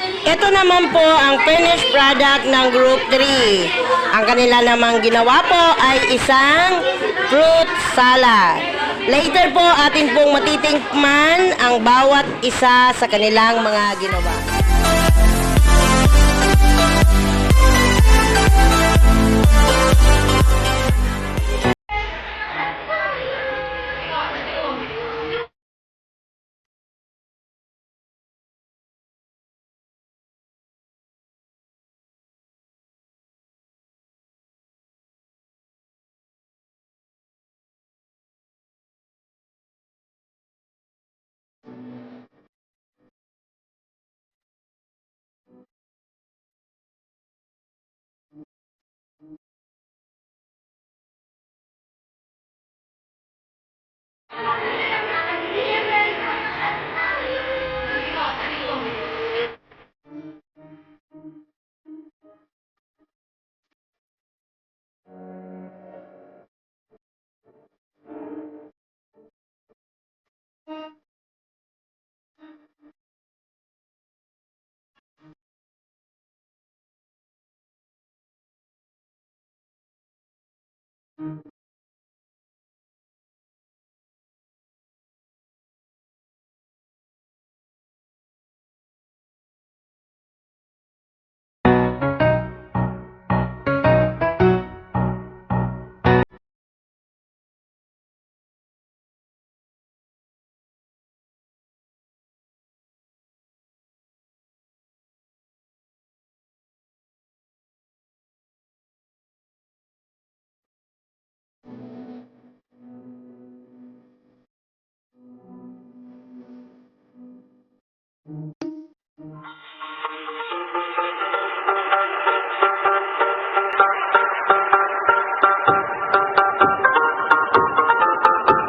Ito naman po ang finished product ng Group 3. Ang kanila namang ginawa po ay isang fruit salad. Later po atin pong matitingman ang bawat isa sa kanilang mga ginawa.